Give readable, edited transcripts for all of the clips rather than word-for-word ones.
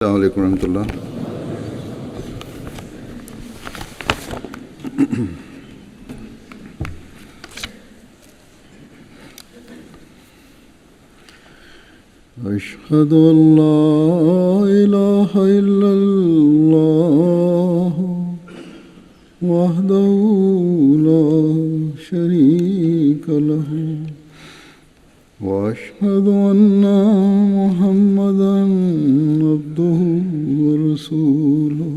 السلام علیکم ورحمۃ اللہ۔ اشہد ان لا الہ الا اللہ وحدہ لا شریک لہ واشہد ان محمدا عبدہ ورسولہ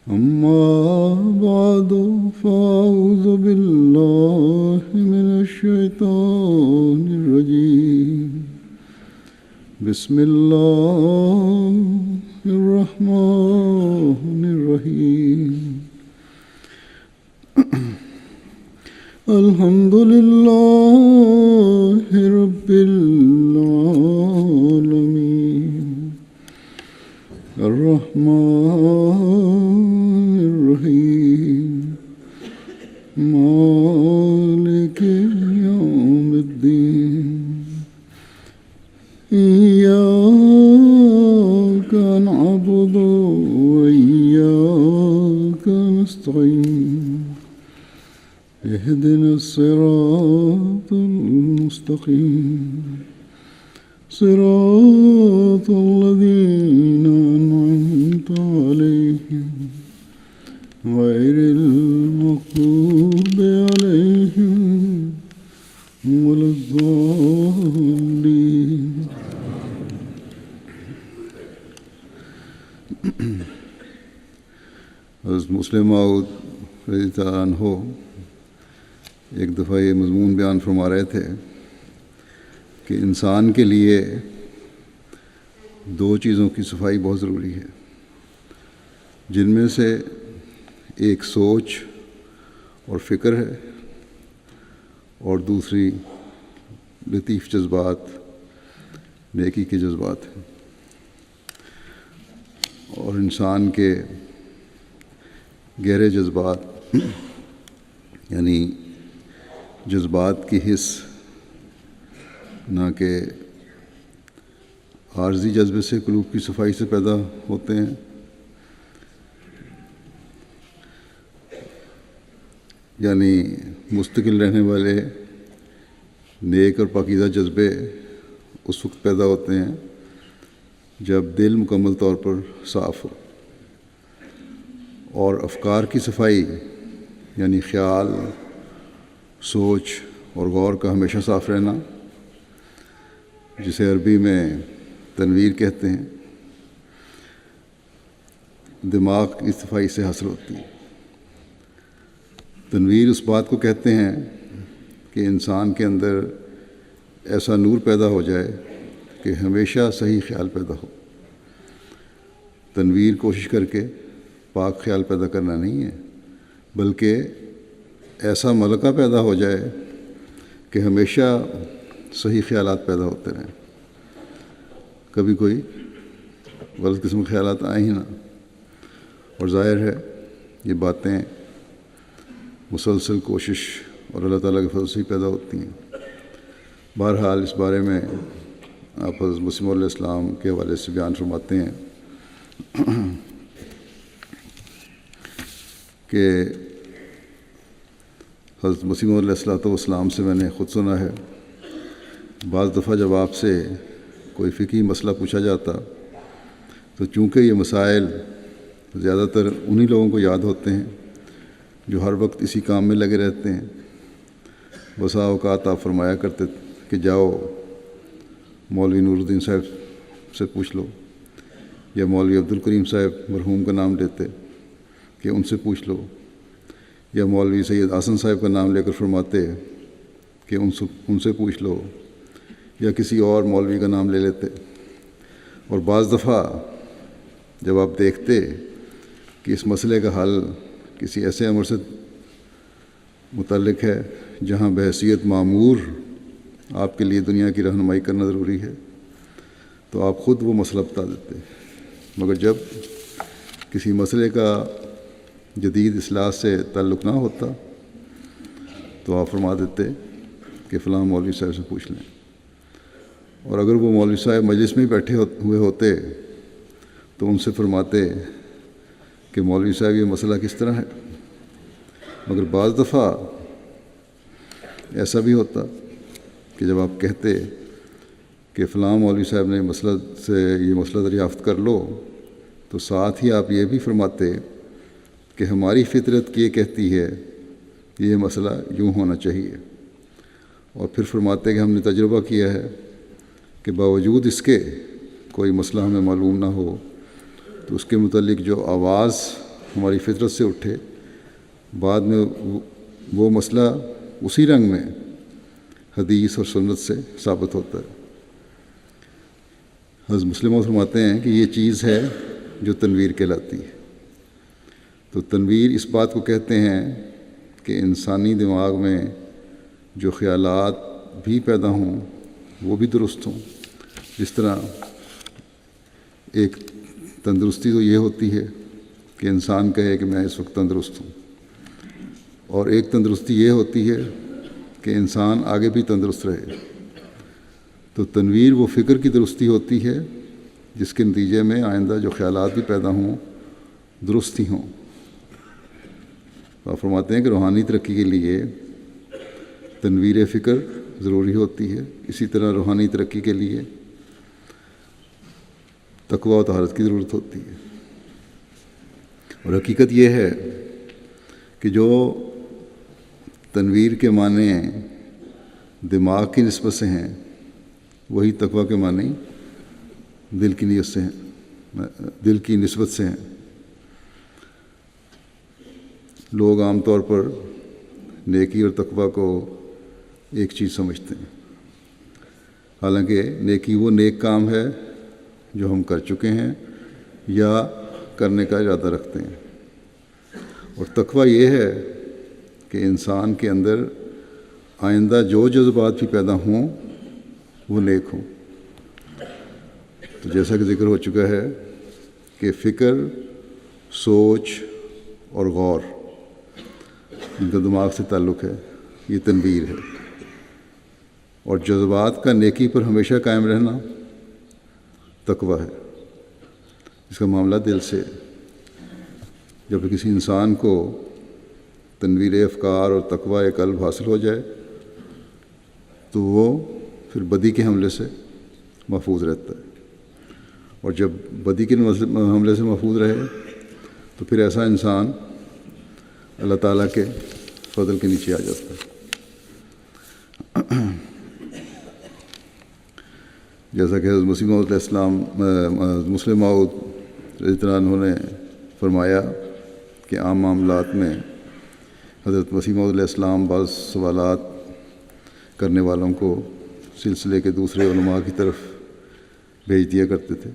اما بعد فاعوذ باللہ من الشیطان الرجیم بسم اللہ الرحمن الرحیم الحمد للہ رب العالمین الرحمن الرحیم مالک یوم الدین إياك نعبد وإياك نستعين اهدنا الصراط المستقيم صراط الذين أنعمت عليهم غير المغضوب عليهم ولا الضالين۔ حضرت مسلم موعود رضی اللہ عنہ ایک دفعہ یہ مضمون بیان فرما رہے تھے کہ انسان کے لیے دو چیزوں کی صفائی بہت ضروری ہے، جن میں سے ایک سوچ اور فکر ہے اور دوسری لطیف جذبات، نیکی کے جذبات ہیں۔ اور انسان کے گہرے جذبات یعنی جذبات کی حس، نہ کہ عارضی جذبے سے قلوب کی صفائی سے پیدا ہوتے ہیں، یعنی مستقل رہنے والے نیک اور پاکیزہ جذبے اس وقت پیدا ہوتے ہیں جب دل مکمل طور پر صاف ہو، اور افکار کی صفائی یعنی خیال، سوچ اور غور کا ہمیشہ صاف رہنا، جسے عربی میں تنویر کہتے ہیں، دماغ کی صفائی سے حاصل ہوتی ہے۔ تنویر اس بات کو کہتے ہیں کہ انسان کے اندر ایسا نور پیدا ہو جائے کہ ہمیشہ صحیح خیال پیدا ہو۔ تنویر کوشش کر کے پاک خیال پیدا کرنا نہیں ہے، بلکہ ایسا ملکہ پیدا ہو جائے کہ ہمیشہ صحیح خیالات پیدا ہوتے رہیں، کبھی کوئی غلط قسم کے خیالات آئیں ہی نہ۔ اور ظاہر ہے یہ باتیں مسلسل کوشش اور اللہ تعالیٰ کے فضل سے ہی پیدا ہوتی ہیں۔ بہرحال اس بارے میں آپ حضرت مسیح علیہ السلام کے حوالے سے بیان فرماتے ہیں کہ حضرت مسیح علیہ السلام سے میں نے خود سنا ہے، بعض دفعہ جب آپ سے کوئی فقہی مسئلہ پوچھا جاتا تو چونکہ یہ مسائل زیادہ تر انہی لوگوں کو یاد ہوتے ہیں جو ہر وقت اسی کام میں لگے رہتے ہیں، بسا اوقات آپ فرمایا کرتے کہ جاؤ مولوی نور الدین صاحب سے پوچھ لو، یا مولوی عبدالکریم صاحب مرحوم کا نام لیتے کہ ان سے پوچھ لو، یا مولوی سید حسن صاحب کا نام لے کر فرماتے کہ ان سے پوچھ لو، یا کسی اور مولوی کا نام لے لیتے۔ اور بعض دفعہ جب آپ دیکھتے کہ اس مسئلے کا حل کسی ایسے امر سے متعلق ہے جہاں بحیثیت مامور آپ کے لیے دنیا کی رہنمائی کرنا ضروری ہے، تو آپ خود وہ مسئلہ بتا دیتے، مگر جب کسی مسئلے کا جدید اصلاح سے تعلق نہ ہوتا تو آپ فرما دیتے کہ فلاں مولوی صاحب سے پوچھ لیں، اور اگر وہ مولوی صاحب مجلس میں بیٹھے ہوئے ہوتے تو ان سے فرماتے کہ مولوی صاحب یہ مسئلہ کس طرح ہے. مگر بعض دفعہ ایسا بھی ہوتا کہ جب آپ کہتے کہ فلاں مولوی صاحب نے یہ مسئلہ دریافت کر لو، تو ساتھ ہی آپ یہ بھی فرماتے کہ ہماری فطرت یہ کہتی ہے کہ یہ مسئلہ یوں ہونا چاہیے. اور پھر فرماتے کہ ہم نے تجربہ کیا ہے کہ باوجود اس کے کوئی مسئلہ ہمیں معلوم نہ ہو تو اس کے متعلق جو آواز ہماری فطرت سے اٹھے، بعد میں وہ مسئلہ اسی رنگ میں حدیث اور سنت سے ثابت ہوتا ہے. حضرت مسلم فرماتے ہیں کہ یہ چیز ہے جو تنویر کہلاتی ہے. تو تنویر اس بات کو کہتے ہیں کہ انسانی دماغ میں جو خیالات بھی پیدا ہوں وہ بھی درست ہوں. جس طرح ایک تندرستی تو یہ ہوتی ہے کہ انسان کہے کہ میں اس وقت تندرست ہوں، اور ایک تندرستی یہ ہوتی ہے کہ انسان آگے بھی تندرست رہے. تو تنویر وہ فکر کی درستی ہوتی ہے جس کے نتیجے میں آئندہ جو خیالات بھی پیدا ہوں درست ہی ہوں. آپ فرماتے ہیں کہ روحانی ترقی کے لیے تنویر فکر ضروری ہوتی ہے. اسی طرح روحانی ترقی کے لیے تقویٰ و طہارت کی ضرورت ہوتی ہے. اور حقیقت یہ ہے کہ جو تنویر کے معنی دماغ کی نسبت سے ہیں وہی تقویٰ کے معنی دل کی نیت سے ہیں، دل کی نسبت سے ہیں. لوگ عام طور پر نیکی اور تقویٰ کو ایک چیز سمجھتے ہیں، حالانکہ نیکی وہ نیک کام ہے جو ہم کر چکے ہیں یا کرنے کا ارادہ رکھتے ہیں، اور تقویٰ یہ ہے کہ انسان کے اندر آئندہ جو جذبات بھی پیدا ہوں وہ نیک ہوں. تو جیسا کہ ذکر ہو چکا ہے کہ فکر، سوچ اور غور ان کا دماغ سے تعلق ہے، یہ تنویر ہے. اور جذبات کا نیکی پر ہمیشہ قائم رہنا تقویٰ ہے، اس کا معاملہ دل سے. جب کسی انسان کو تنویر افکار اور تقویٰ قلب حاصل ہو جائے تو وہ پھر بدی کے حملے سے محفوظ رہتا ہے. اور جب بدی کے حملے سے محفوظ رہے تو پھر ایسا انسان اللہ تعالیٰ کے فضل کے نیچے آ جاتا ہے. جیسا کہ حضرت مسیح موعود علیہ السلام مسلم موعود رضی اللہ عنہ نے فرمایا کہ عام معاملات میں حضرت مسیح موعود علیہ السلام بعض سوالات کرنے والوں کو سلسلے کے دوسرے علماء کی طرف بھیج دیا کرتے تھے.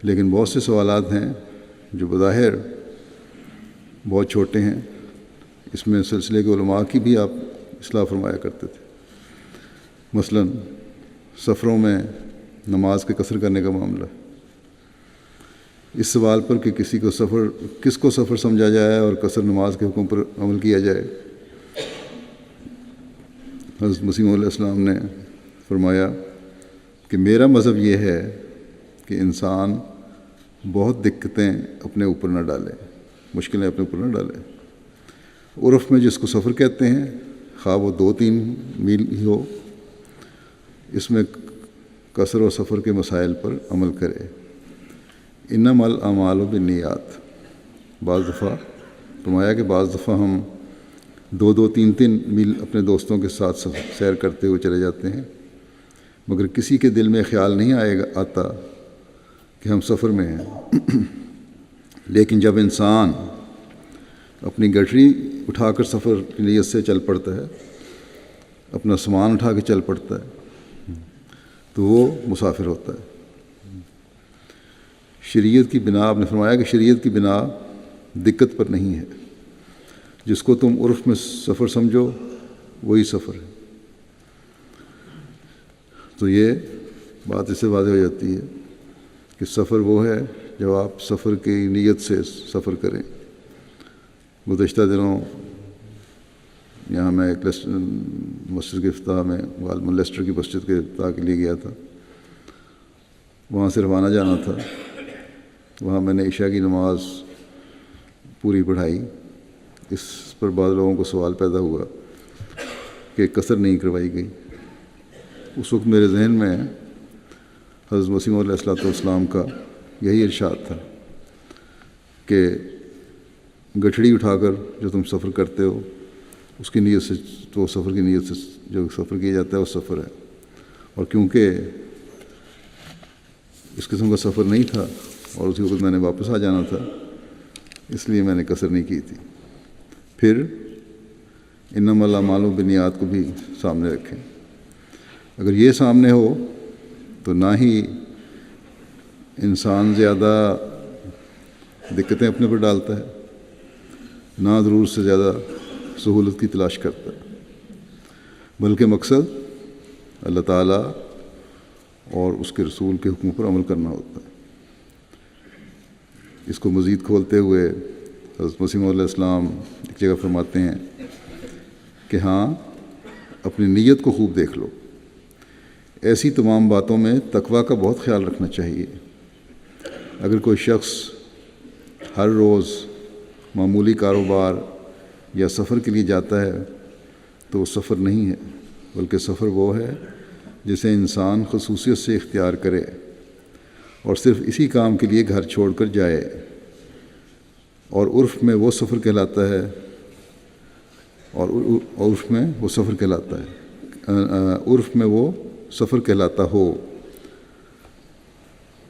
لیکن بہت سے سوالات ہیں جو بظاہر بہت چھوٹے ہیں، اس میں سلسلے کے علماء کی بھی آپ اصلاح فرمایا کرتے تھے. مثلاً سفروں میں نماز کے قصر کرنے کا معاملہ. اس سوال پر کہ کس کو سفر سمجھا جائے اور قصر نماز کے حکم پر عمل کیا جائے، حضرت مسیح علیہ السلام نے فرمایا کہ میرا مذہب یہ ہے کہ انسان بہت دقتیں اپنے اوپر نہ ڈالے، مشکلیں اپنے اوپر نہ ڈالے. عرف میں جس کو سفر کہتے ہیں، خواہ وہ 2-3 میل ہی ہو، اس میں قصر و سفر کے مسائل پر عمل کرے. انما الاعمال بالنیات. بعض دفعہ فرمایا کہ بعض دفعہ ہم 2-3 میل اپنے دوستوں کے ساتھ سیر کرتے ہوئے چلے جاتے ہیں، مگر کسی کے دل میں خیال نہیں آتا کہ ہم سفر میں ہیں. لیکن جب انسان اپنی گٹری اٹھا کر سفر کی نیت سے چل پڑتا ہے، اپنا سامان اٹھا کے چل پڑتا ہے، تو وہ مسافر ہوتا ہے. شریعت کی بنا، آپ نے فرمایا کہ شریعت کی بنا دقت پر نہیں ہے. جس کو تم عرف میں سفر سمجھو وہی سفر ہے. تو یہ بات اس سے واضح ہو جاتی ہے کہ سفر وہ ہے جب آپ سفر کی نیت سے سفر کریں. گزشتہ دنوں یہاں میں ایک مسجد کے افتتاح میں غالباً لیسٹر کی مسجد کے افتتاح کے لیے گیا تھا. وہاں سے روانہ جانا تھا وہاں میں نے عشاء کی نماز پوری پڑھائی۔ اس پر بعض لوگوں کو سوال پیدا ہوا کہ قصر نہیں کروائی گئی۔ اس وقت میرے ذہن میں حضرت مسیح موعود علیہ السلام کا یہی ارشاد تھا کہ گٹھڑی اٹھا کر جو تم سفر کرتے ہو اس کی نیت سے، تو سفر کی نیت سے جو سفر کیا جاتا ہے وہ سفر ہے، اور کیونکہ اس قسم کا سفر نہیں تھا اور اسی وقت میں نے واپس آ جانا تھا، اس لیے میں نے قصر نہیں کی تھی۔ پھر انما الاعمال بالنیات کو بھی سامنے رکھیں۔ اگر یہ سامنے ہو تو نہ ہی انسان زیادہ دقتیں اپنے پر ڈالتا ہے، نہ ضرورت سے زیادہ سہولت کی تلاش کرتا ہے، بلکہ مقصد اللہ تعالیٰ اور اس کے رسول کے حکم پر عمل کرنا ہوتا ہے۔ اس کو مزید کھولتے ہوئے حضرت مسیح موعود علیہ السلام ایک جگہ فرماتے ہیں کہ ہاں، اپنی نیت کو خوب دیکھ لو۔ ایسی تمام باتوں میں تقویٰ کا بہت خیال رکھنا چاہیے۔ اگر کوئی شخص ہر روز معمولی کاروبار یا سفر کے لیے جاتا ہے تو وہ سفر نہیں ہے، بلکہ سفر وہ ہے جسے انسان خصوصیت سے اختیار کرے اور صرف اسی کام کے لیے گھر چھوڑ کر جائے، اور عرف میں وہ سفر کہلاتا ہے عرف میں وہ سفر کہلاتا ہو۔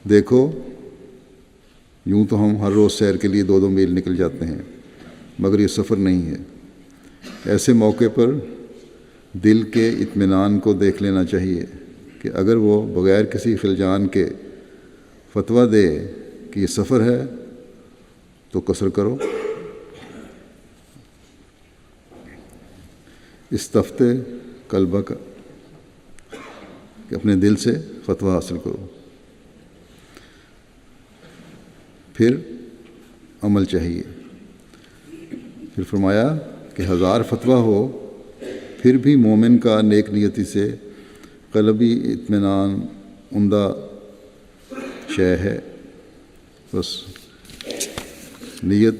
دیکھو، یوں تو ہم ہر روز سیر کے لیے 2-2 میل نکل جاتے ہیں، مگر یہ سفر نہیں ہے۔ ایسے موقع پر دل کے اطمینان کو دیکھ لینا چاہیے کہ اگر وہ بغیر کسی خلجان کے فتویٰ دے کہ یہ سفر ہے تو قصر کرو۔ استفتِ قلبہ کا، کہ اپنے دل سے فتویٰ حاصل کرو۔ پھر عمل چاہیے۔ پھر فرمایا کہ 1000 فتویٰ ہو پھر بھی مومن کا نیک نیتی سے قلبی اطمینان عمدہ شے ہے۔ بس نیت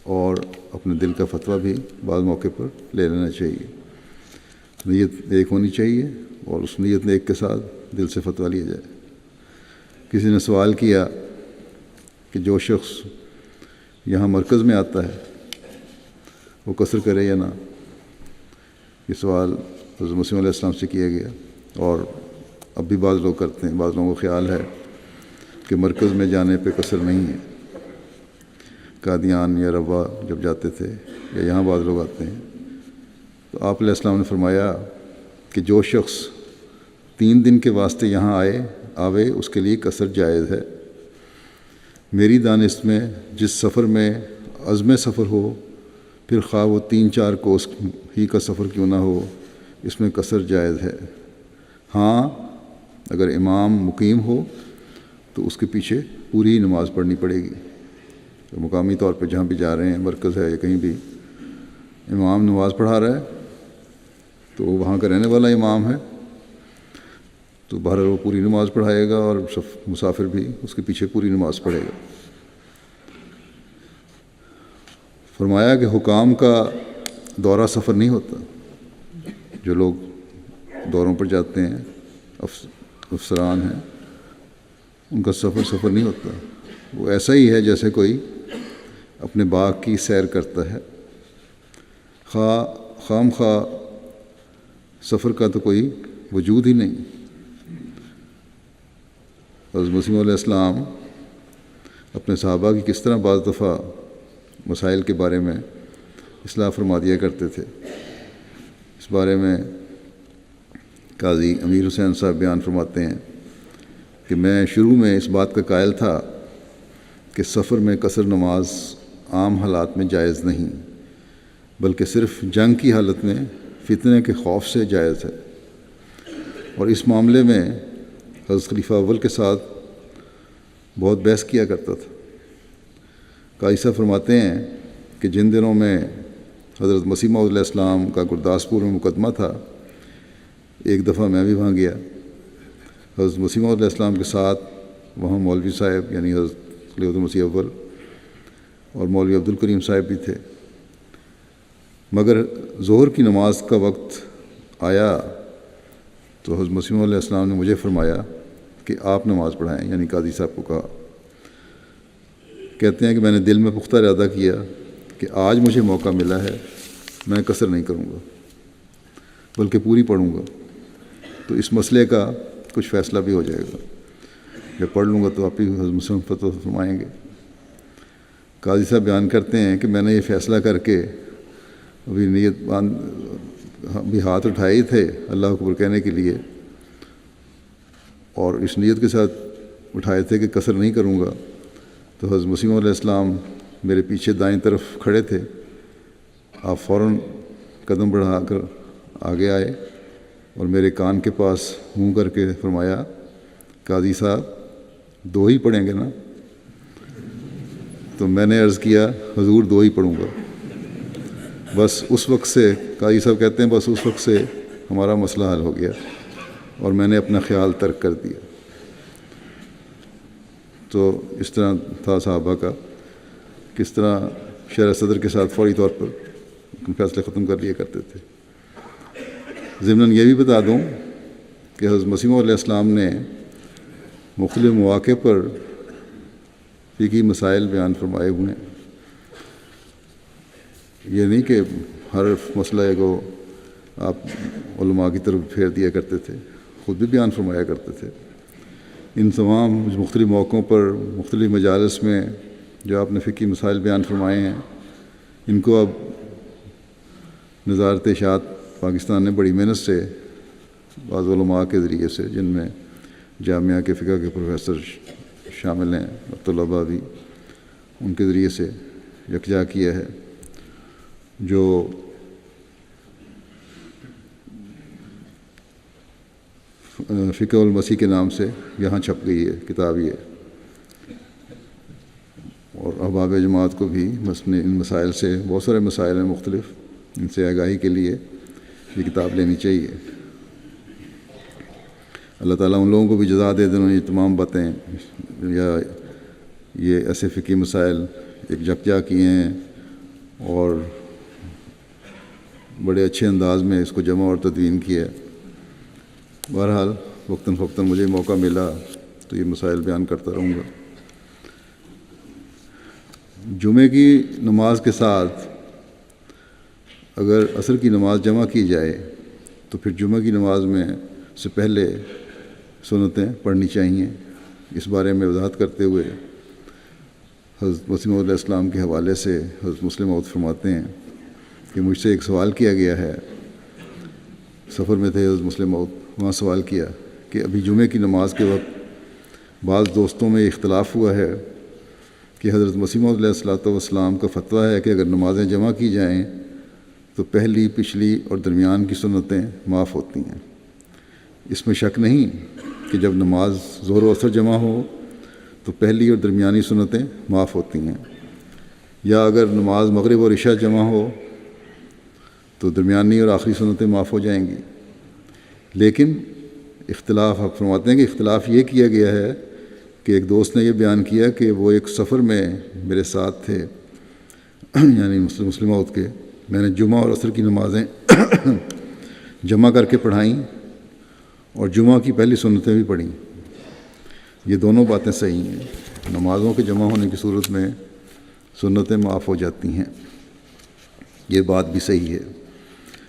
اور اپنے دل کا فتویٰ بھی بعض موقع پر لے لینا چاہیے۔ نیت ایک ہونی چاہیے اور اس نیت نیک کے ساتھ دل سے فتویٰ لیا جائے۔ کسی نے سوال کیا کہ جو شخص یہاں مرکز میں آتا ہے وہ قصر کرے یا نہ؟ یہ سوال حضرت مسیح علیہ السلام سے کیا گیا، اور اب بھی بعض لوگ کرتے ہیں۔ بعض لوگوں کا خیال ہے کہ مرکز میں جانے پہ قصر نہیں ہے۔ قادیان یا روا جب جاتے تھے یا یہاں بعض لوگ آتے ہیں تو آپ علیہ السلام نے فرمایا کہ جو شخص 3 دن کے واسطے یہاں آوے اس کے لیے قصر جائز ہے۔ میری دانست میں جس سفر میں عزم سفر ہو، پھر خواہ وہ 3-4 کوس ہی کا سفر کیوں نہ ہو، اس میں قصر جائز ہے۔ ہاں، اگر امام مقیم ہو تو اس کے پیچھے پوری نماز پڑھنی پڑے گی۔ تو مقامی طور پہ جہاں بھی جا رہے ہیں، مرکز ہے یا کہیں بھی، امام نماز پڑھا رہا ہے تو وہاں کا رہنے والا امام ہے تو بہرحال وہ پوری نماز پڑھائے گا، اور مسافر بھی اس کے پیچھے پوری نماز پڑھے گا۔ فرمایا کہ حکام کا دورہ سفر نہیں ہوتا۔ جو لوگ دوروں پر جاتے ہیں، افسران ہیں، ان کا سفر نہیں ہوتا۔ وہ ایسا ہی ہے جیسے کوئی اپنے باغ کی سیر کرتا ہے۔ خام خواہ سفر کا تو کوئی وجود ہی نہیں۔ حضرت مسیح علیہ السلام اپنے صحابہ کی کس طرح بعض دفعہ مسائل کے بارے میں اصلاح فرما دیا کرتے تھے، اس بارے میں قاضی امیر حسین صاحب بیان فرماتے ہیں کہ میں شروع میں اس بات کا قائل تھا کہ سفر میں قصر نماز عام حالات میں جائز نہیں، بلکہ صرف جنگ کی حالت میں فتنے کے خوف سے جائز ہے، اور اس معاملے میں حضرت خلیفہ اول کے ساتھ بہت بحث کیا کرتا تھا۔ قاضی صاحب فرماتے ہیں کہ جن دنوں میں حضرت مسیح موعود علیہ السلام کا گرداسپور میں مقدمہ تھا، ایک دفعہ میں بھی وہاں گیا۔ حضرت مسیح موعود علیہ السلام کے ساتھ وہاں مولوی صاحب یعنی حضرت خلیفۃ المسیح اول اور مولوی عبدالکریم صاحب بھی تھے، مگر ظہر کی نماز کا وقت آیا تو حضرت مسیح موعود علیہ السلام نے مجھے فرمایا کہ آپ نماز پڑھائیں، یعنی قاضی صاحب کو کہا۔ کہتے ہیں کہ میں نے دل میں پختہ ارادہ کیا کہ آج مجھے موقع ملا ہے، میں قصر نہیں کروں گا بلکہ پوری پڑھوں گا، تو اس مسئلے کا کچھ فیصلہ بھی ہو جائے گا۔ جب پڑھ لوں گا تو آپ ہی حضرت مسلم فتویٰ فرمائیں گے۔ قاضی صاحب بیان کرتے ہیں کہ میں نے یہ فیصلہ کر کے ابھی ہاتھ اٹھائے ہی تھے اللہ اکبر کہنے کے لیے، اور اس نیت کے ساتھ اٹھائے تھے کہ قصر نہیں کروں گا، تو حضرت مسیح علیہ السلام میرے پیچھے دائیں طرف کھڑے تھے۔ آپ فوراً قدم بڑھا کر آگے آئے اور میرے کان کے پاس منہ کر کے فرمایا، قاضی صاحب 2 ہی پڑھیں گے نا؟ تو میں نے عرض کیا، حضور 2 ہی پڑھوں گا۔ بس اس وقت سے، قاضی صاحب کہتے ہیں، بس اس وقت سے ہمارا مسئلہ حل ہو گیا اور میں نے اپنا خیال ترک کر دیا۔ تو اس طرح تھا صحابہ کا، کس طرح شرح صدر کے ساتھ فوری طور پر فیصلے ختم کر لیا کرتے تھے۔ ضمناً یہ بھی بتا دوں کہ حضرت مسیح موعود علیہ السلام نے مختلف مواقع پر فقہی مسائل بیان فرمائے ہوئے ہیں۔ یہ نہیں کہ ہر مسئلہ کو آپ علماء کی طرف پھیر دیا کرتے تھے، خود بھی بیان فرمایا کرتے تھے۔ ان تمام مختلف موقعوں پر مختلف مجالس میں جو آپ نے فقہی مسائل بیان فرمائے ہیں، ان کو اب وزارت اشاعت پاکستان نے بڑی محنت سے بعض علماء کے ذریعے سے، جن میں جامعہ کے فقہ کے پروفیسر شامل ہیں اور طلباء بھی، ان کے ذریعے سے یکجا کیا ہے، جو فقہ المسیح کے نام سے یہاں چھپ گئی ہے کتاب یہ، اور احباب جماعت کو بھی ان مسائل سے، بہت سارے مسائل ہیں مختلف، ان سے آگاہی کے لیے یہ کتاب لینی چاہیے۔ اللہ تعالیٰ ان لوگوں کو بھی جزا دے دیں، انہوں نے یہ تمام باتیں یا یہ ایسے فقہی مسائل ایک یکجا کیے ہیں اور بڑے اچھے انداز میں اس کو جمع اور تدوین کیا ہے۔ بہرحال وقتاً فوقتاً مجھے موقع ملا تو یہ مسائل بیان کرتا رہوں گا۔ جمعے کی نماز کے ساتھ اگر عصر کی نماز جمع کی جائے تو پھر جمعہ کی نماز میں سے پہلے سنتیں پڑھنی چاہیے۔ اس بارے میں وضاحت کرتے ہوئے حضرت مسیح موعود علیہ السلام کے حوالے سے حضرت مسلم موعود فرماتے ہیں کہ مجھ سے ایک سوال کیا گیا ہے، سفر میں تھے حضرت مسلم موعود، وہاں سوال کیا کہ ابھی جمعے کی نماز کے وقت بعض دوستوں میں اختلاف ہوا ہے کہ حضرت مسیح موعود علیہ السلام کا فتویٰ ہے کہ اگر نمازیں جمع کی جائیں تو پہلی، پچھلی اور درمیان کی سنتیں معاف ہوتی ہیں۔ اس میں شک نہیں کہ جب نماز ظہر و عصر جمع ہو تو پہلی اور درمیانی سنتیں معاف ہوتی ہیں، یا اگر نماز مغرب اور عشاء جمع ہو تو درمیانی اور آخری سنتیں معاف ہو جائیں گی۔ لیکن اختلاف، آپ فرماتے ہیں کہ اختلاف یہ کیا گیا ہے کہ ایک دوست نے یہ بیان کیا کہ وہ ایک سفر میں میرے ساتھ تھے، یعنی مسلم موعود کے، میں نے جمعہ اور عصر کی نمازیں جمع کر کے پڑھائیں اور جمعہ کی پہلی سنتیں بھی پڑھیں۔ یہ دونوں باتیں صحیح ہیں، نمازوں کے جمع ہونے کی صورت میں سنتیں معاف ہو جاتی ہیں، یہ بات بھی صحیح ہے۔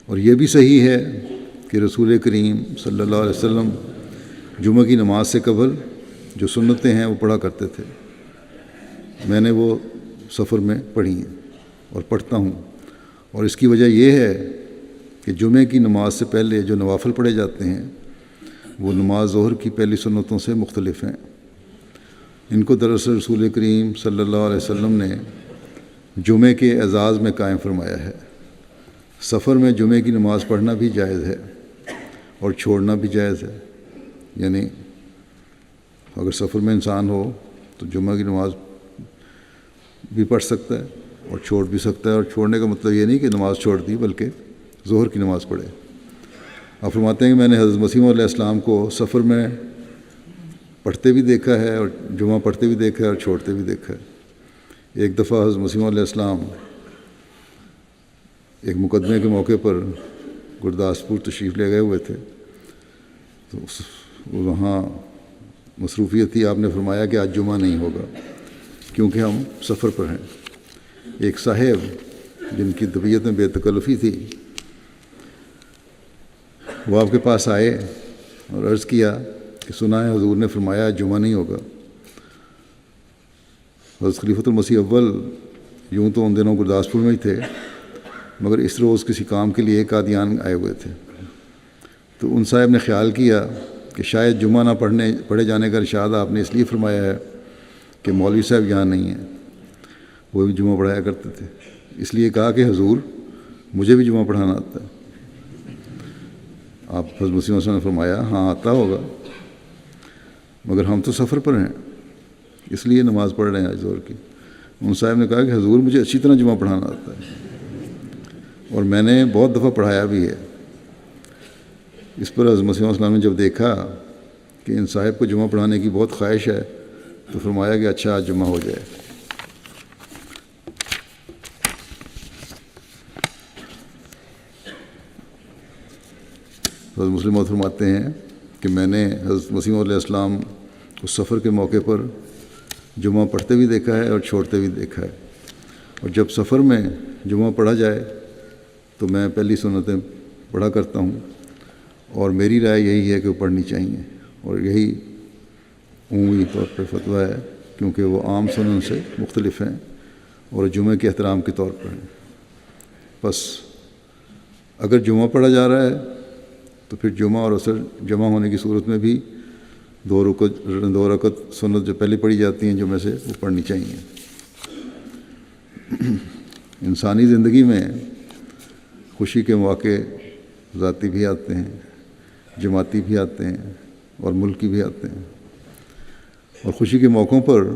اور یہ بھی صحیح ہے کہ رسول کریم صلی اللہ علیہ وسلم جمعہ کی نماز سے قبل جو سنتیں ہیں وہ پڑھا کرتے تھے، میں نے وہ سفر میں پڑھی ہیں اور پڑھتا ہوں، اور اس کی وجہ یہ ہے کہ جمعے کی نماز سے پہلے جو نوافل پڑھے جاتے ہیں وہ نماز ظہر کی پہلی سنتوں سے مختلف ہیں۔ ان کو دراصل رسول کریم صلی اللہ علیہ وسلم نے جمعے کے اعزاز میں قائم فرمایا ہے۔ سفر میں جمعے کی نماز پڑھنا بھی جائز ہے اور چھوڑنا بھی جائز ہے، یعنی اگر سفر میں انسان ہو تو جمعہ کی نماز بھی پڑھ سکتا ہے اور چھوڑ بھی سکتا ہے، اور چھوڑنے کا مطلب یہ نہیں کہ نماز چھوڑ دی بلکہ ظہر کی نماز پڑھے۔ آپ فرماتے ہیں کہ میں نے حضرت مسیح علیہ السلام کو سفر میں پڑھتے بھی دیکھا ہے اور جمعہ پڑھتے بھی دیکھا ہے اور چھوڑتے بھی دیکھا ہے۔ ایک دفعہ حضرت مسیح علیہ السلام ایک مقدمے کے موقع پر گرداسپور تشریف لے گئے ہوئے تھے، تو وہاں مصروفیت تھی۔ آپ نے فرمایا کہ آج جمعہ نہیں ہوگا کیونکہ ہم سفر پر ہیں۔ ایک صاحب جن کی طبیعت میں بے تکلفی تھی، وہ آپ کے پاس آئے اور عرض کیا کہ سنا ہے حضور نے فرمایا آج جمعہ نہیں ہوگا۔ حضرت خلیفۃ المسیح اول یوں تو ان دنوں گرداسپور میں ہی تھے، مگر اس روز کسی کام کے لیے قادیان آئے ہوئے تھے۔ تو ان صاحب نے خیال کیا کہ شاید جمعہ نہ پڑھے جانے کا ارشاد آپ نے اس لیے فرمایا ہے کہ مولوی صاحب یہاں نہیں ہیں، وہ بھی جمعہ پڑھایا کرتے تھے، اس لیے کہا کہ حضور مجھے بھی جمعہ پڑھانا آتا ہے۔ آپ حضرت مسیح نے فرمایا ہاں آتا ہوگا، مگر ہم تو سفر پر ہیں اس لیے نماز پڑھ رہے ہیں آج ظہر کی۔ ان صاحب نے کہا کہ حضور مجھے اچھی طرح جمعہ پڑھانا آتا ہے اور میں نے بہت دفعہ پڑھایا بھی ہے۔ اس پر حضرت مسیح السلام نے جب دیکھا کہ ان صاحب کو جمعہ پڑھانے کی بہت خواہش ہے تو فرمایا کہ اچھا آج جمعہ ہو جائے۔ حضرت مسلم موعود فرماتے ہیں کہ میں نے حضرت مسیح علیہ السلام اس سفر کے موقع پر جمعہ پڑھتے بھی دیکھا ہے اور چھوڑتے بھی دیکھا ہے، اور جب سفر میں جمعہ پڑھا جائے تو میں پہلی سنتیں پڑھا کرتا ہوں، اور میری رائے یہی ہے کہ وہ پڑھنی چاہیے، اور یہی عمومی طور پر فتویٰ ہے کیونکہ وہ عام سنن سے مختلف ہیں اور جمعہ کے احترام کے طور پر ہیں۔ بس اگر جمعہ پڑھا جا رہا ہے تو پھر جمعہ اور عصر جمع ہونے کی صورت میں بھی دو رکعت سنت جو پہلے پڑھی جاتی ہیں جمعہ سے وہ پڑھنی چاہیے۔ انسانی زندگی میں خوشی کے مواقع ذاتی بھی آتے ہیں، جماعتی بھی آتے ہیں اور ملکی بھی آتے ہیں، اور خوشی کے موقعوں پر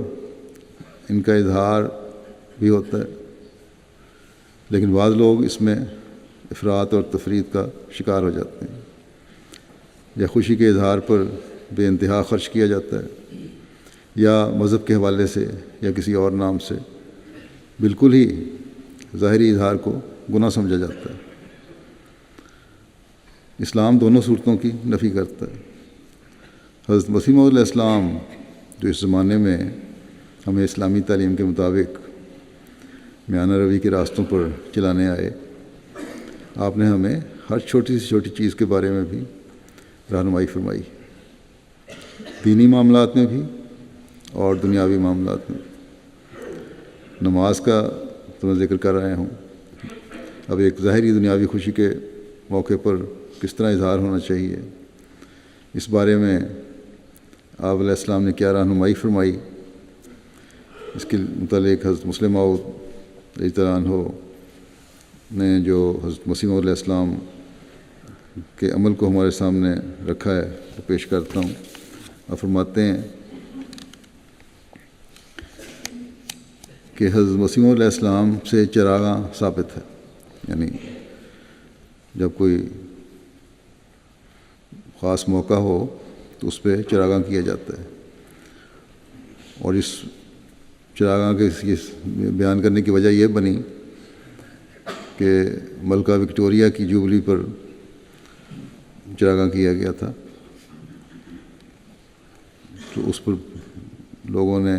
ان کا اظہار بھی ہوتا ہے، لیکن بعض لوگ اس میں افراط اور تفریط کا شکار ہو جاتے ہیں، یا خوشی کے اظہار پر بے انتہا خرچ کیا جاتا ہے، یا مذہب کے حوالے سے یا کسی اور نام سے بالکل ہی ظاہری اظہار کو گناہ سمجھا جاتا ہے۔ اسلام دونوں صورتوں کی نفی کرتا ہے۔ حضرت مسیح علیہ السلام جو اس زمانے میں ہمیں اسلامی تعلیم کے مطابق میانہ روی کے راستوں پر چلانے آئے، آپ نے ہمیں ہر چھوٹی سے چھوٹی چیز کے بارے میں بھی رہنمائی فرمائی، دینی معاملات میں بھی اور دنیاوی معاملات میں۔ نماز کا تو میں ذکر کر رہا ہوں، اب ایک ظاہری دنیاوی خوشی کے موقع پر کس طرح اظہار ہونا چاہیے، اس بارے میں آپ علیہ السلام نے کیا رہنمائی فرمائی، اس کے متعلق حضرت مسلم موعود رضی اللہ عنہ نے جو حضرت مسیح علیہ السلام کے عمل کو ہمارے سامنے رکھا ہے وہ پیش کرتا ہوں۔ آپ فرماتے ہیں کہ حضرت مسیح علیہ السلام سے چراغاں ثابت ہے، یعنی جب کوئی خاص موقع ہو تو اس پہ چراغاں کیا جاتا ہے، اور اس چراغاں کے بیان کرنے کی وجہ یہ بنی کہ ملکہ وکٹوریہ کی جوبلی پر چراغاں کیا گیا تھا، تو اس پر لوگوں نے،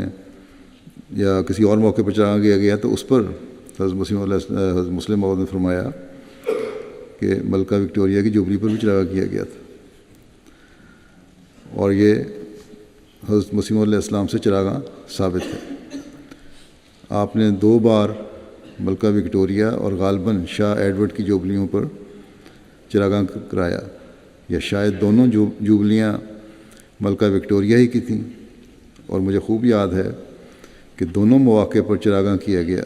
یا کسی اور موقع پر چراغاں کیا گیا تو اس پر حضرت مسلم موعود نے فرمایا کہ ملکہ وکٹوریہ کی جوبلی پر بھی چراغاں کیا گیا تھا، اور یہ حضرت مسیح علیہ السلام سے چراغاں ثابت ہے۔ آپ نے 2 بار ملکہ وکٹوریہ اور غالباً شاہ ایڈورڈ کی جوبلیوں پر چراغاں کرایا، یا شاید دونوں جوبلیاں ملکہ وکٹوریہ ہی کی تھیں، اور مجھے خوب یاد ہے کہ دونوں مواقع پر چراغاں کیا گیا،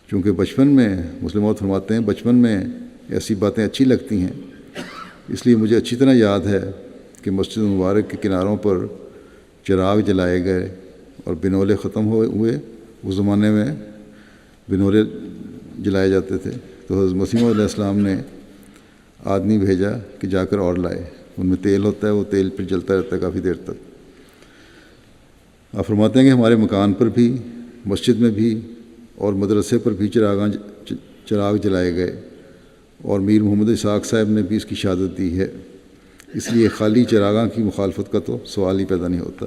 چونکہ بچپن میں مسلم موعود فرماتے ہیں بچپن میں ایسی باتیں اچھی لگتی ہیں، اس لیے مجھے اچھی طرح یاد ہے کہ مسجد مبارک کے کناروں پر چراغ جلائے گئے اور بنولے ختم ہوئے، اس زمانے میں بنولے جلائے جاتے تھے، تو حضرت مسیح علیہ السلام نے آدمی بھیجا کہ جا کر اور لائے، ان میں تیل ہوتا ہے، وہ تیل پھر جلتا رہتا ہے کافی دیر تک، آپ فرماتے ہیں کہ ہمارے مکان پر بھی، مسجد میں بھی اور مدرسے پر بھی چراغ جلائے گئے، اور میر محمد اسحاق صاحب نے بھی اس کی شہادت دی ہے، اس لیے خالی چراغاں کی مخالفت کا تو سوال ہی پیدا نہیں ہوتا۔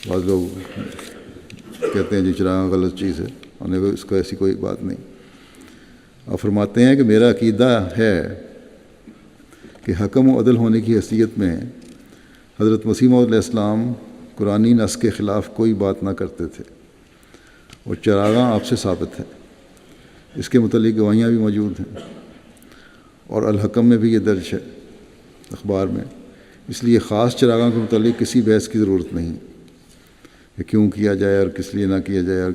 بعض لوگ کہتے ہیں جی چراغاں غلط چیز ہے، ہونے کو اس کا ایسی کوئی بات نہیں۔ آپ فرماتے ہیں کہ میرا عقیدہ ہے کہ حکم و عدل ہونے کی حیثیت میں حضرت مسیح موعود علیہ السلام قرآنی نص کے خلاف کوئی بات نہ کرتے تھے، اور چراغاں آپ سے ثابت ہے، اس کے متعلق گواہیاں بھی موجود ہیں، اور الحکم میں بھی یہ درج ہے اخبار میں، اس لیے خاص چراغاں کے متعلق کسی بحث کی ضرورت نہیں کہ کیوں کیا جائے اور کس لیے نہ کیا جائے اور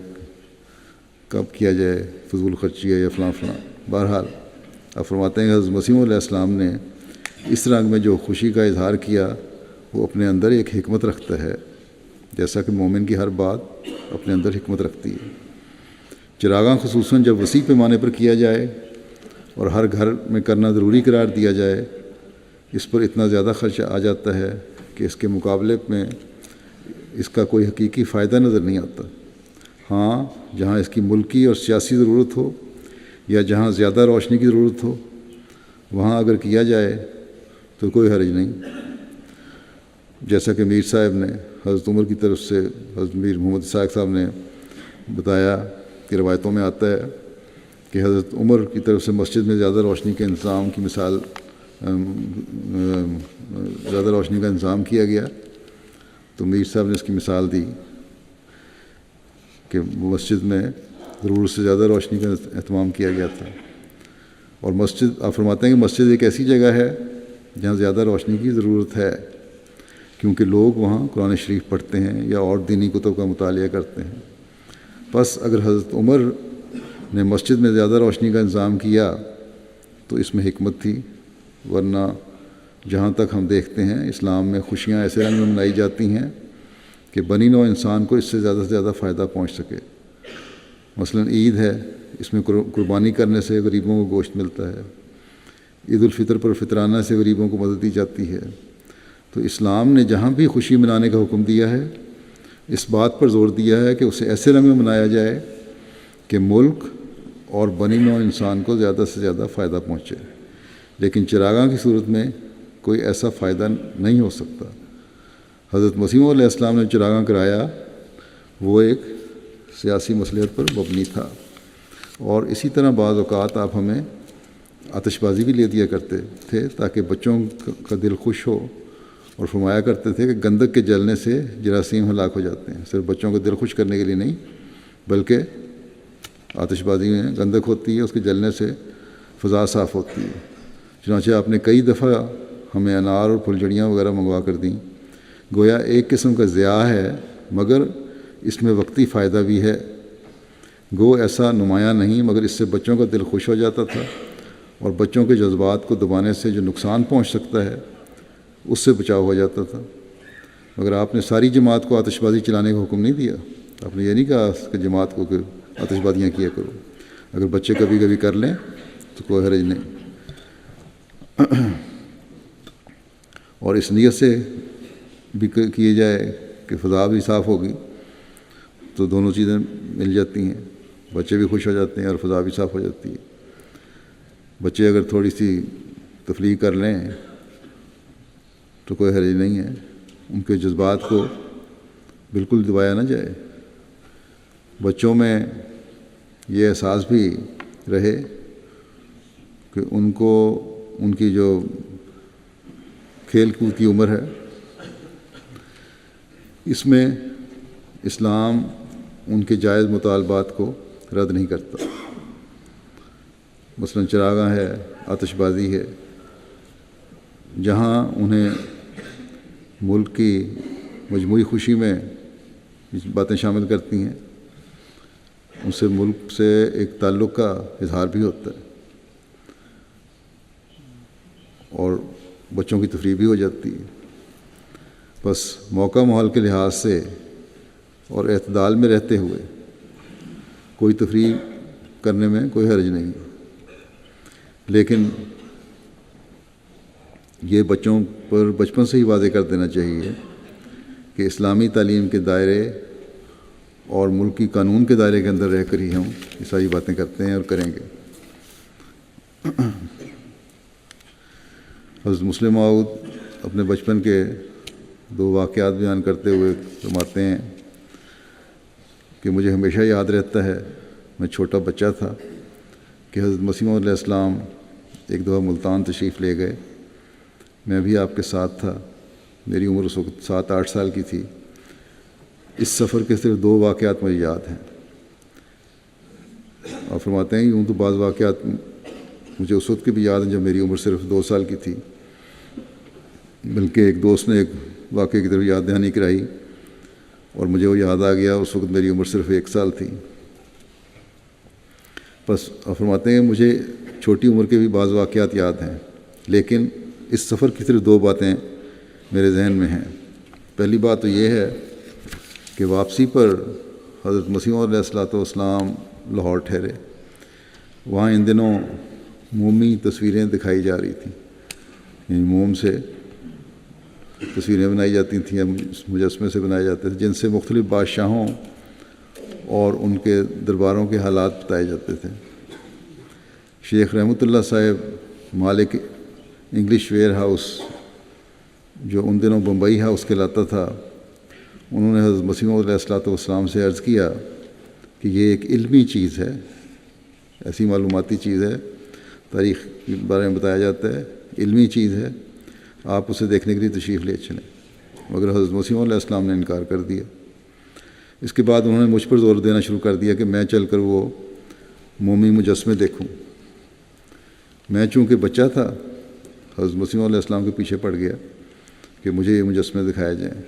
کب کیا جائے، فضول خرچی ہے یا فلاں فلاں۔ بہرحال آپ فرماتے ہیں کہ حضرت مسیح علیہ السلام نے اس رنگ میں جو خوشی کا اظہار کیا وہ اپنے اندر ایک حکمت رکھتا ہے، جیسا کہ مومن کی ہر بات اپنے اندر حکمت رکھتی ہے۔ چراغاں خصوصاً جب وسیع پیمانے پر کیا جائے اور ہر گھر میں کرنا ضروری قرار دیا جائے، اس پر اتنا زیادہ خرچ آ جاتا ہے کہ اس کے مقابلے میں اس کا کوئی حقیقی فائدہ نظر نہیں آتا۔ ہاں، جہاں اس کی ملکی اور سیاسی ضرورت ہو یا جہاں زیادہ روشنی کی ضرورت ہو، وہاں اگر کیا جائے تو کوئی حرج نہیں، جیسا کہ میر صاحب نے حضرت عمر کی طرف سے حضرت میر محمد اسحاق صاحب نے بتایا کہ روایتوں میں آتا ہے کہ حضرت عمر کی طرف سے مسجد میں زیادہ روشنی کے انتظام کی مثال زیادہ روشنی کا انتظام کیا گیا، تو میر صاحب نے اس کی مثال دی کہ مسجد میں ضرورت سے زیادہ روشنی کا اہتمام کیا گیا تھا۔ اور مسجد، آپ فرماتے ہیں کہ مسجد ایک ایسی جگہ ہے جہاں زیادہ روشنی کی ضرورت ہے، کیونکہ لوگ وہاں قرآن شریف پڑھتے ہیں یا اور دینی کتب کا مطالعہ کرتے ہیں۔ بس اگر حضرت عمر نے مسجد میں زیادہ روشنی کا انتظام کیا تو اس میں حکمت تھی، ورنہ جہاں تک ہم دیکھتے ہیں اسلام میں خوشیاں ایسے رنگ میں منائی جاتی ہیں کہ بنی نوع انسان کو اس سے زیادہ فائدہ پہنچ سکے۔ مثلا عید ہے، اس میں قربانی کرنے سے غریبوں کو گوشت ملتا ہے، عید الفطر پر فطرانہ سے غریبوں کو مدد دی جاتی ہے۔ تو اسلام نے جہاں بھی خوشی منانے کا حکم دیا ہے، اس بات پر زور دیا ہے کہ اسے ایسے رنگ میں منایا جائے کہ ملک اور بنی نوع انسان کو زیادہ سے زیادہ فائدہ پہنچے، لیکن چراغاں کی صورت میں کوئی ایسا فائدہ نہیں ہو سکتا۔ حضرت مسیح علیہ السلام نے چراغاں کرایا، وہ ایک سیاسی مصلحت پر مبنی تھا، اور اسی طرح بعض اوقات آپ ہمیں آتش بازی بھی لے دیا کرتے تھے تاکہ بچوں کا دل خوش ہو، اور فرمایا کرتے تھے کہ گندک کے جلنے سے جراثیم ہلاک ہو جاتے ہیں۔ صرف بچوں کو دل خوش کرنے کے لیے نہیں، بلکہ آتش بازی میں گندک ہوتی ہے، اس کے جلنے سے فضا صاف ہوتی ہے۔ چنانچہ آپ نے کئی دفعہ ہمیں انار اور پھلجھڑیاں وغیرہ منگوا کر دیں، گویا ایک قسم کا ضیاء ہے، مگر اس میں وقتی فائدہ بھی ہے۔ گو ایسا نمایاں نہیں، مگر اس سے بچوں کا دل خوش ہو جاتا تھا، اور بچوں کے جذبات کو دبانے سے جو نقصان پہنچ سکتا ہے اس سے بچاؤ ہو جاتا تھا۔ مگر آپ نے ساری جماعت کو آتش بازی چلانے کا حکم نہیں دیا، آپ نے یہ نہیں کہا کہ جماعت کو کہ آتش بازیاں کیا کرو، اگر بچے کبھی کبھی کر لیں تو کوئی حرج نہیں۔ اور اس نیت سے بھی کیے جائے کہ فضا بھی صاف ہوگی تو دونوں چیزیں مل جاتی ہیں، بچے بھی خوش ہو جاتے ہیں اور فضا بھی صاف ہو جاتی ہے۔ بچے اگر تھوڑی سی تفریح کر لیں تو کوئی حرج نہیں ہے، ان کے جذبات کو بالکل دبایا نہ جائے۔ بچوں میں یہ احساس بھی رہے کہ ان کو ان کی جو کھیل کود کی عمر ہے، اس میں اسلام ان کے جائز مطالبات کو رد نہیں کرتا۔ مثلا چراغاں ہے، آتش بازی ہے، جہاں انہیں ملک کی مجموعی خوشی میں باتیں شامل کرتی ہیں، ان سے ملک سے ایک تعلق کا اظہار بھی ہوتا ہے، اور بچوں کی تفریح بھی ہو جاتی ہے۔ بس موقع ماحول کے لحاظ سے اور اعتدال میں رہتے ہوئے کوئی تفریح کرنے میں کوئی حرج نہیں، لیکن یہ بچوں پر بچپن سے ہی واضح کر دینا چاہیے کہ اسلامی تعلیم کے دائرے اور ملکی قانون کے دائرے کے اندر رہ کر ہی ہم یہ ساری باتیں کرتے ہیں اور کریں گے۔ حضرت مسلم موعود اپنے بچپن کے 2 واقعات بیان کرتے ہوئے فرماتے ہیں کہ مجھے ہمیشہ یاد رہتا ہے، میں چھوٹا بچہ تھا کہ حضرت مسیح علیہ السلام ایک دفعہ ملتان تشریف لے گئے۔ میں بھی آپ کے ساتھ تھا، میری عمر اس وقت 7-8 سال کی تھی۔ اس سفر کے صرف 2 واقعات مجھے یاد ہیں، اور فرماتے ہیں یوں تو بعض واقعات مجھے اس وقت کے بھی یاد ہیں جب میری عمر صرف 2 سال کی تھی، بلکہ ایک دوست نے ایک واقعے کی طرف یاد دہانی کرائی اور مجھے وہ یاد آ گیا، اس وقت میری عمر صرف 1 سال تھی۔ بس فرماتے ہیں مجھے چھوٹی عمر کے بھی بعض واقعات یاد ہیں، لیکن اس سفر کی صرف 2 باتیں میرے ذہن میں ہیں۔ پہلی بات تو یہ ہے کہ واپسی پر حضرت مسیح علیہ السلام لاہور ٹھہرے۔ وہاں ان دنوں مومی تصویریں دکھائی جا رہی تھیں، یعنی موم سے تصویریں بنائی جاتی تھیں، مجسمے سے بنائے جاتے تھے، جن سے مختلف بادشاہوں اور ان کے درباروں کے حالات بتائے جاتے تھے۔ شیخ رحمۃ اللہ صاحب مالک انگلش ویئر ہاؤس، جو ان دنوں بمبئی ہاؤس کہلاتا تھا، انہوں نے حضرت مسیح علیہ السلام سے عرض کیا کہ یہ ایک علمی چیز ہے، ایسی معلوماتی چیز ہے، تاریخ کے بارے میں بتایا جاتا ہے، علمی چیز ہے، آپ اسے دیکھنے کے لیے تشریف لے چلیں۔ مگر حضرت مسیح علیہ السلام نے انکار کر دیا۔ اس کے بعد انہوں نے مجھ پر زور دینا شروع کر دیا کہ میں چل کر وہ مومی مجسمے دیکھوں۔ میں چونکہ بچہ تھا، حضرت مسیح علیہ السلام کے پیچھے پڑ گیا کہ مجھے یہ مجسمے دکھائے جائیں۔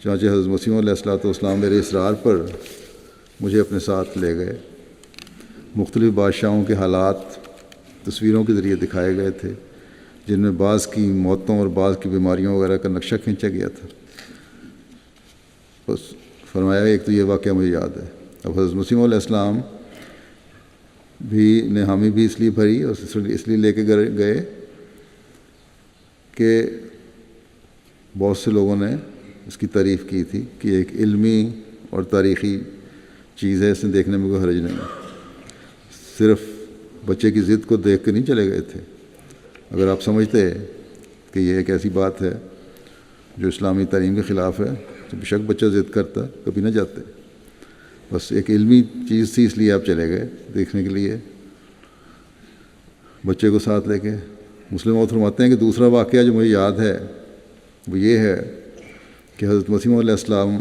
چنانچہ حضرت مسیح علیہ السلام میرے اصرار پر مجھے اپنے ساتھ لے گئے۔ مختلف بادشاہوں کے حالات تصویروں کے ذریعے دکھائے گئے تھے، جن میں بعض کی موتوں اور بعض کی بیماریوں وغیرہ کا نقشہ کھینچا گیا تھا۔ بس فرمایا ایک تو یہ واقعہ مجھے یاد ہے۔ اب حضرت مسیح علیہ السلام بھی نے حامی بھی اس لیے بھری اور اس لیے لے کے گئے کہ بہت سے لوگوں نے اس کی تعریف کی تھی کہ ایک علمی اور تاریخی چیز ہے، اس نے دیکھنے میں کوئی حرج نہیں۔ صرف بچے کی ضد کو دیکھ کے نہیں چلے گئے تھے۔ اگر آپ سمجھتے کہ یہ ایک ایسی بات ہے جو اسلامی تعلیم کے خلاف ہے تو بے شک بچہ ضد کرتا، کبھی نہ جاتے۔ بس ایک علمی چیز تھی، اس لیے آپ چلے گئے دیکھنے کے لیے، بچے کو ساتھ لے کے۔ مسلم موعود فرماتے ہیں کہ دوسرا واقعہ جو مجھے یاد ہے وہ یہ ہے کہ حضرت مسیح علیہ السلام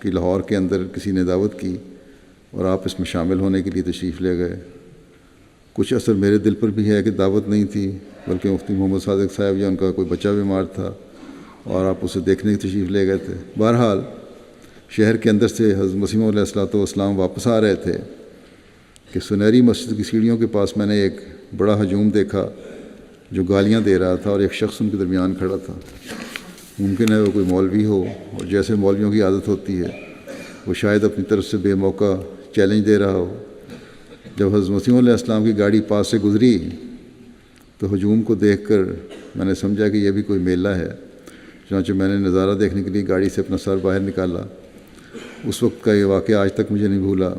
کی لاہور کے اندر کسی نے دعوت کی اور آپ اس میں شامل ہونے کے لیے تشریف لے گئے۔ کچھ اثر میرے دل پر بھی ہے کہ دعوت نہیں تھی، بلکہ مفتی محمد صادق صاحب یا ان کا کوئی بچہ بیمار تھا اور آپ اسے دیکھنے کی تشریف لے گئے تھے۔ بہرحال شہر کے اندر سے حضرت مسیح علیہ السلام واپس آ رہے تھے کہ سنہری مسجد کی سیڑھیوں کے پاس میں نے ایک بڑا ہجوم دیکھا جو گالیاں دے رہا تھا، اور ایک شخص ان کے درمیان کھڑا تھا۔ ممکن ہے وہ کوئی مولوی ہو، اور جیسے مولویوں کی عادت ہوتی ہے وہ شاید اپنی طرف سے بے موقع چیلنج دے رہا ہو۔ جب حضرت مسیح علیہ السلام کی گاڑی پاس سے گزری تو ہجوم کو دیکھ کر میں نے سمجھا کہ یہ بھی کوئی میلہ ہے۔ چنانچہ میں نے نظارہ دیکھنے کے لیے گاڑی سے اپنا سر باہر نکالا۔ اس وقت کا یہ واقعہ آج تک مجھے نہیں بھولا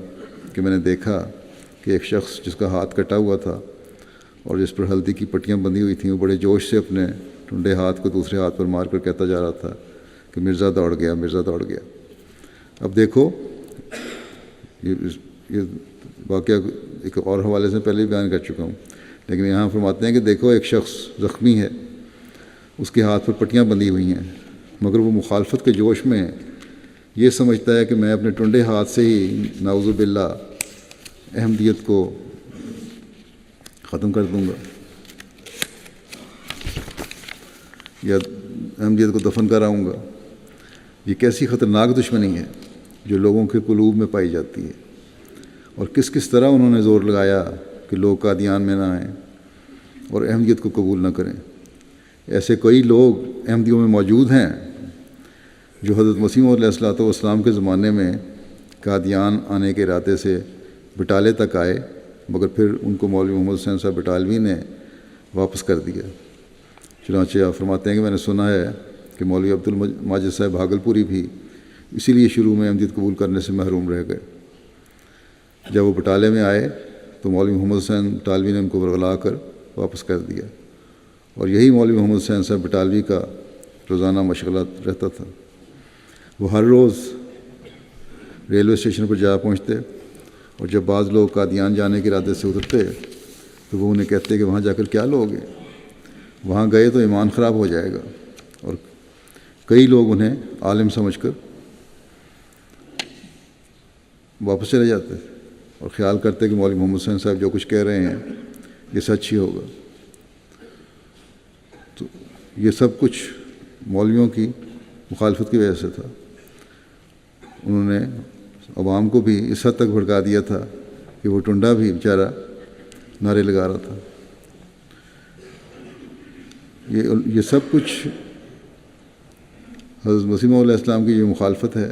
کہ میں نے دیکھا کہ ایک شخص جس کا ہاتھ کٹا ہوا تھا اور جس پر ہلدی کی پٹیاں بندھی ہوئی تھیں، وہ بڑے جوش سے اپنے ٹنڈے ہاتھ کو دوسرے ہاتھ پر مار کر کہتا جا رہا تھا کہ مرزا دوڑ گیا، مرزا دوڑ گیا۔ اب دیکھو یہ واقعہ ایک اور حوالے سے پہلے بھی بیان کر چکا ہوں، لیکن یہاں فرماتے ہیں کہ دیکھو ایک شخص زخمی ہے، اس کے ہاتھ پر پٹیاں بندھی ہوئی ہیں، مگر وہ مخالفت کے جوش میں یہ سمجھتا ہے کہ میں اپنے ٹنڈے ہاتھ سے ہی نعوذ باللہ احمدیت کو ختم کر دوں گا یا احمدیت کو دفن کراؤں گا۔ یہ کیسی خطرناک دشمنی ہے جو لوگوں کے قلوب میں پائی جاتی ہے، اور کس کس طرح انہوں نے زور لگایا کہ لوگ قادیان میں نہ آئیں اور احمدیت کو قبول نہ کریں۔ ایسے کئی لوگ احمدیوں میں موجود ہیں جو حضرت مسیح علیہ السلام کے زمانے میں قادیان آنے کے ارادے سے بٹالے تک آئے، مگر پھر ان کو مولوی محمد حسین صاحب بٹالوی نے واپس کر دیا۔ چنانچہ آپ فرماتے ہیں کہ میں نے سنا ہے کہ مولوی عبدالماجد صاحب بھاگلپوری بھی اسی لیے شروع میں احمدیت قبول کرنے سے محروم رہ گئے۔ جب وہ بٹالے میں آئے تو مولوی محمد حسین بٹالوی نے ان کو ورغلا کر واپس کر دیا، اور یہی مولوی محمد حسین صاحب بٹالوی کا روزانہ مشغلہ رہتا تھا۔ وہ ہر روز ریلوے اسٹیشن پر جا پہنچتے، اور جب بعض لوگ قادیان جانے کے ارادے سے اترتے تو وہ انہیں کہتے کہ وہاں جا کر کیا لوگے، وہاں گئے تو ایمان خراب ہو جائے گا، اور کئی لوگ انہیں عالم سمجھ کر واپس چلے جاتے اور خیال کرتے کہ مولوی محمد حسین صاحب جو کچھ کہہ رہے ہیں یہ سچ ہی ہوگا۔ تو یہ سب کچھ مولویوں کی مخالفت کی وجہ سے تھا۔ انہوں نے عوام کو بھی اس حد تک بھڑکا دیا تھا کہ وہ ٹنڈا بھی بیچارہ نعرے لگا رہا تھا۔ یہ سب کچھ حضرت مسیح موعود علیہ السلام کی جو مخالفت ہے،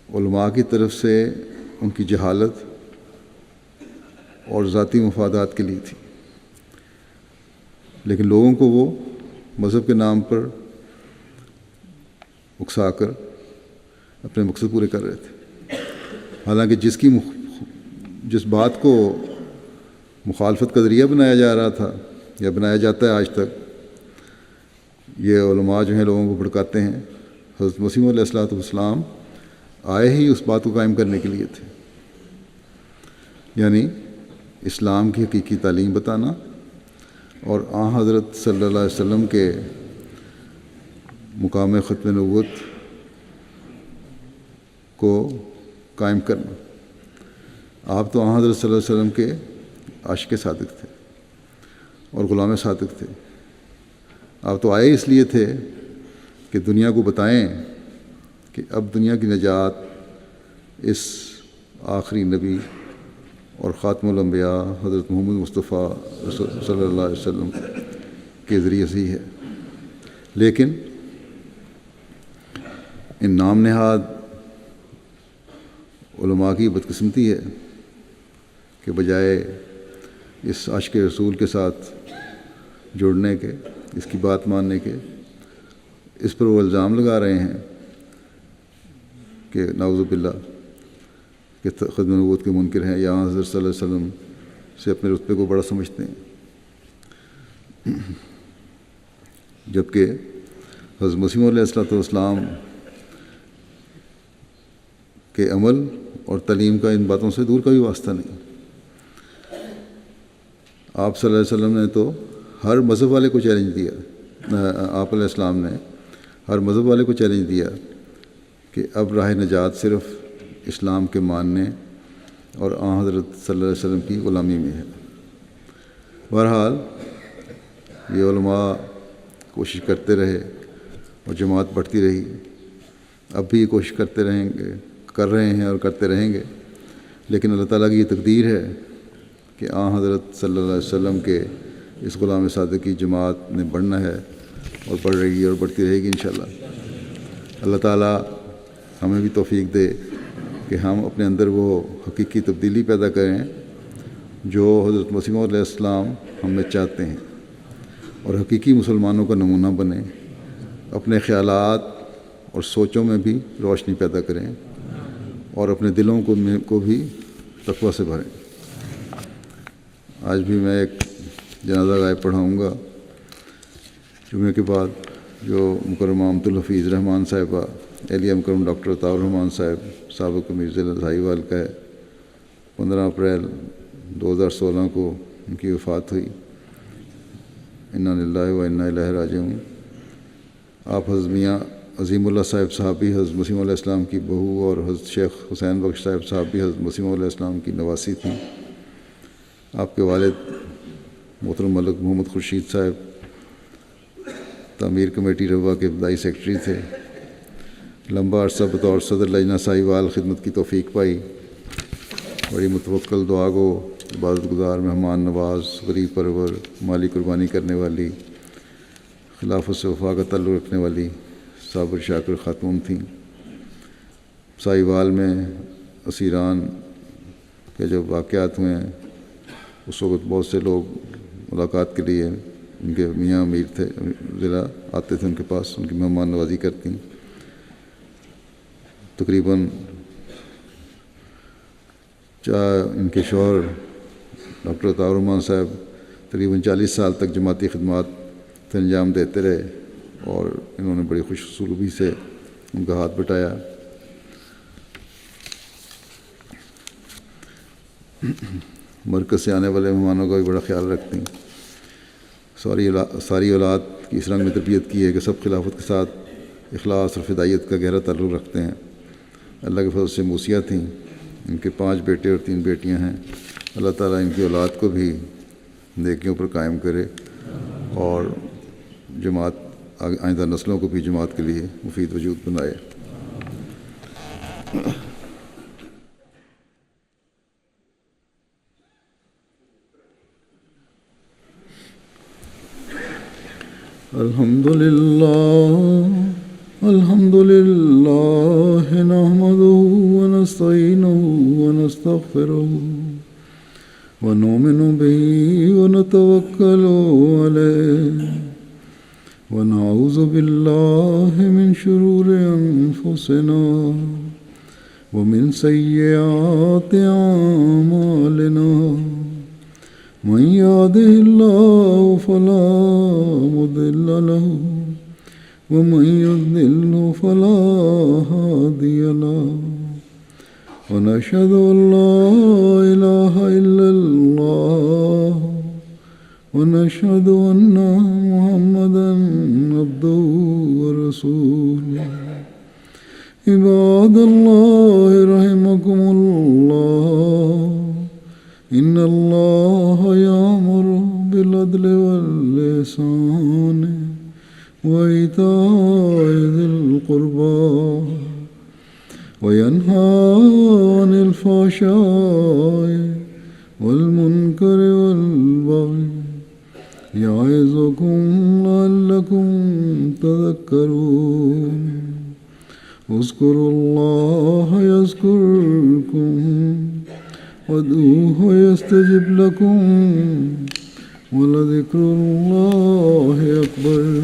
علماء کی طرف سے ان کی جہالت اور ذاتی مفادات کے لیے تھی، لیکن لوگوں کو وہ مذہب کے نام پر اکسا کر اپنے مقصد پورے کر رہے تھے۔ حالانکہ جس بات کو مخالفت کا ذریعہ بنایا جا رہا تھا یا بنایا جاتا ہے آج تک، یہ علماء جو ہیں لوگوں کو بھڑکاتے ہیں۔ حضرت مسیح موعود علیہ السلام آئے ہی اس بات کو قائم کرنے کے لیے تھے، یعنی اسلام کی حقیقی تعلیم بتانا اور آن حضرت صلی اللہ علیہ وسلم کے مقام ختم نبوت کو قائم کرنا۔ آپ تو آن حضرت صلی اللہ علیہ وسلم کے عاشق صادق تھے اور غلام صادق تھے۔ آپ تو آئے اس لیے تھے کہ دنیا کو بتائیں کہ اب دنیا کی نجات اس آخری نبی اور خاتم الانبیاء حضرت محمد مصطفیٰ صلی اللہ علیہ وسلم کے ذریعے سے ہی ہے۔ لیکن ان نام نہاد علماء کی بدقسمتی ہے کہ بجائے اس عاشق رسول کے ساتھ جڑنے کے، اس کی بات ماننے کے، اس پر وہ الزام لگا رہے ہیں کہ نعوذ باللہ کہ ختم نبوت کے منکر ہیں، یا حضرت صلی اللہ علیہ وسلم سے اپنے رتبے کو بڑا سمجھتے ہیں، جبکہ حضرت مسیح موعود علیہ السلام کے عمل اور تعلیم کا ان باتوں سے دور کا بھی واسطہ نہیں۔ آپ صلی اللہ علیہ وسلم نے تو ہر مذہب والے کو چیلنج دیا، آپ علیہ السلام نے ہر مذہب والے کو چیلنج دیا کہ اب راہ نجات صرف اسلام کے ماننے اور آن حضرت صلی اللہ علیہ وسلم کی غلامی میں ہے۔ بہرحال یہ علماء کوشش کرتے رہے اور جماعت بڑھتی رہی، اب بھی یہ کوشش کرتے رہیں گے، کر رہے ہیں اور کرتے رہیں گے، لیکن اللہ تعالیٰ کی یہ تقدیر ہے کہ آن حضرت صلی اللہ علیہ وسلم کے اس غلام صادق کی جماعت نے بڑھنا ہے اور بڑھ رہی ہے اور بڑھتی رہے گی انشاءاللہ۔ اللہ تعالیٰ ہمیں بھی توفیق دے کہ ہم اپنے اندر وہ حقیقی تبدیلی پیدا کریں جو حضرت مسیح موعود علیہ السلام ہم میں چاہتے ہیں، اور حقیقی مسلمانوں کا نمونہ بنیں، اپنے خیالات اور سوچوں میں بھی روشنی پیدا کریں اور اپنے دلوں کو بھی تقویٰ سے بھریں۔ آج بھی میں ایک جنازہ غائب پڑھاؤں گا جمعے کے بعد، جو مکرمہ امت الحفیظ رحمان صاحبہ اہلیہ مکرم ڈاکٹر عطاء الرحمان صاحب سابق امیر ضلع دھائی وال کا ہے۔ 15 اپریل 2016 کو ان کی وفات ہوئی۔ انا للہ و انا الیہ راجعون۔ آپ حضرت میاں عظیم اللہ صاحب صحابی حضرت مسیح موعود علیہ السلام کی بہو اور حضرت شیخ حسین بخش صاحب صحابی حضرت مسیح موعود علیہ السلام کی نواسی تھیں۔ آپ کے والد محترم ملک محمد خورشید صاحب تعمیر کمیٹی روا کے ابتدائی سیکرٹری تھے۔ لمبا عرصہ بطور صدر لجنہ سائی وال خدمت کی توفیق پائی۔ بڑی متوکل، دعا گو، عبادت گزار، مہمان نواز، غریب پرور، مالی قربانی کرنے والی، خلافت سے وفا کا تعلق رکھنے والی صابر شاکر خاتون تھیں۔ سائی وال میں اسیران کے جب واقعات ہوئے اس وقت بہت سے لوگ ملاقات کے لیے ان کے میاں امیر تھے ضلع، آتے تھے ان کے پاس، ان کی مہمان نوازی کرتی ہیں. تقریباً ان کے شوہر ڈاکٹر عطاء الرحمٰن صاحب تقریباً 40 سال تک جماعتی خدمات سے انجام دیتے رہے، اور انہوں نے بڑی خوش اسلوبی سے ان کا ہاتھ بٹایا. مرکز سے آنے والے مہمانوں کا بھی بڑا خیال رکھتی ہیں. ساری اولاد کی اس رنگ میں تربیت کی ہے کہ سب خلافت کے ساتھ اخلاص اور فدائیت کا گہرا تعلق رکھتے ہیں. اللہ کے فضل سے موسیہ تھیں. ان کے 5 بیٹے اور 3 بیٹیاں ہیں. اللہ تعالیٰ ان کی اولاد کو بھی نیکیوں پر قائم کرے اور جماعت آئندہ نسلوں کو بھی جماعت کے لیے مفید وجود بنائے. الحمد للہ نحمده ونستعینه ونستغفره ونؤمن به ونتوکل علیہ ونعوذ باللہ من شرور انفسنا ومن سیئات اعمالنا من يهده الله فلا مضل له ومن يضلل فلا هادي له ونشهد أن لا إله إلا الله ونشهد أن محمدا عبده ورسوله. عباد الله رحمكم الله، إن الله يأمر بالعدل والإحسان وإيتاء ذي القربى وينهى عن الفحشاء والمنكر والبغي يعظكم لعلكم تذكرون. اذكروا الله يذكركم وادعوه يستجب لكم ولذكر الله أكبر.